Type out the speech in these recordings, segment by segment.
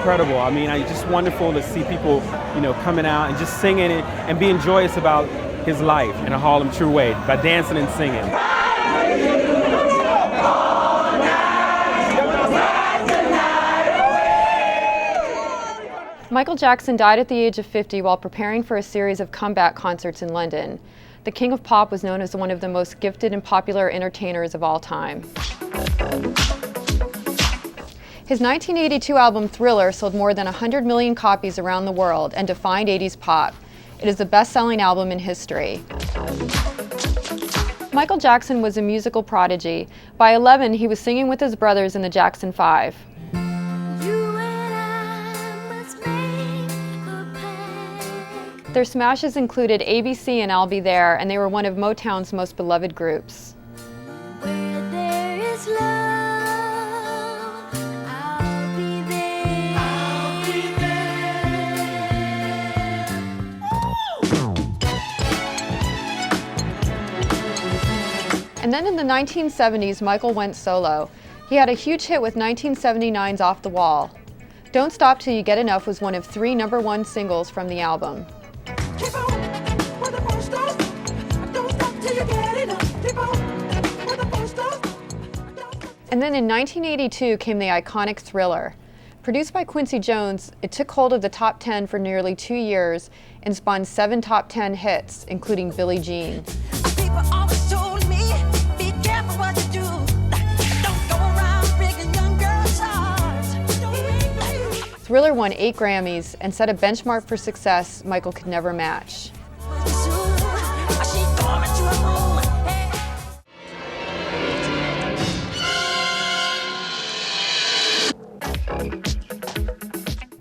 incredible. I mean, it's just wonderful to see people, coming out and just singing it and being joyous about his life in a Harlem true way by dancing and singing. Michael Jackson died at the age of 50 while preparing for a series of comeback concerts in London. The King of Pop was known as one of the most gifted and popular entertainers of all time. His 1982 album Thriller sold more than 100 million copies around the world and defined 80s pop. It is the best-selling album in history. Michael Jackson was a musical prodigy. By 11, he was singing with his brothers in the Jackson 5. Their smashes included ABC and I'll Be There, and they were one of Motown's most beloved groups. Where there is love, I'll be there. I'll be there. And then in the 1970s, Michael went solo. He had a huge hit with 1979's Off the Wall. Don't Stop Till You Get Enough was one of 3 #1 singles from the album. And then in 1982 came the iconic Thriller. Produced by Quincy Jones, it took hold of the top 10 for nearly 2 years and spawned 7 top 10 hits, including Billie Jean. People always told me, be careful what you do. Don't go around breaking young girls' hearts. Thriller won 8 Grammys and set a benchmark for success Michael could never match.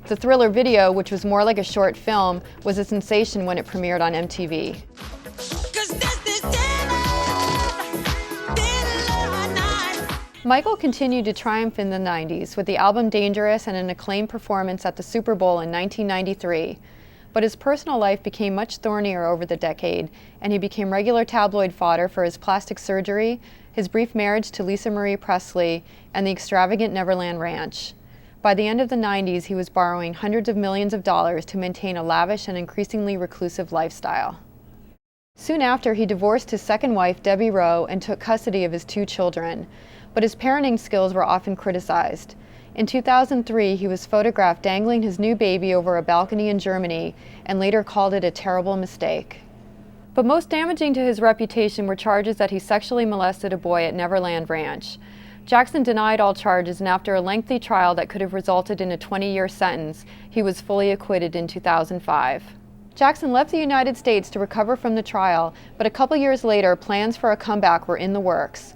The Thriller video, which was more like a short film, was a sensation when it premiered on MTV. Michael continued to triumph in the 90s with the album Dangerous and an acclaimed performance at the Super Bowl in 1993. But his personal life became much thornier over the decade, and he became regular tabloid fodder for his plastic surgery, his brief marriage to Lisa Marie Presley, and the extravagant Neverland Ranch. By the end of the 90s, he was borrowing hundreds of millions of dollars to maintain a lavish and increasingly reclusive lifestyle. Soon after, he divorced his second wife, Debbie Rowe, and took custody of his 2 children. But his parenting skills were often criticized. In 2003, he was photographed dangling his new baby over a balcony in Germany and later called it a terrible mistake. But most damaging to his reputation were charges that he sexually molested a boy at Neverland Ranch. Jackson denied all charges, and after a lengthy trial that could have resulted in a 20-year sentence, he was fully acquitted in 2005. Jackson left the United States to recover from the trial, but a couple years later, plans for a comeback were in the works.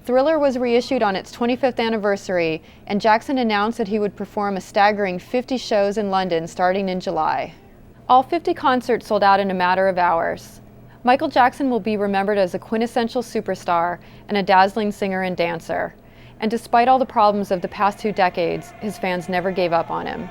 Thriller was reissued on its 25th anniversary, and Jackson announced that he would perform a staggering 50 shows in London starting in July. All 50 concerts sold out in a matter of hours. Michael Jackson will be remembered as a quintessential superstar and a dazzling singer and dancer. And despite all the problems of the past 2 decades, his fans never gave up on him.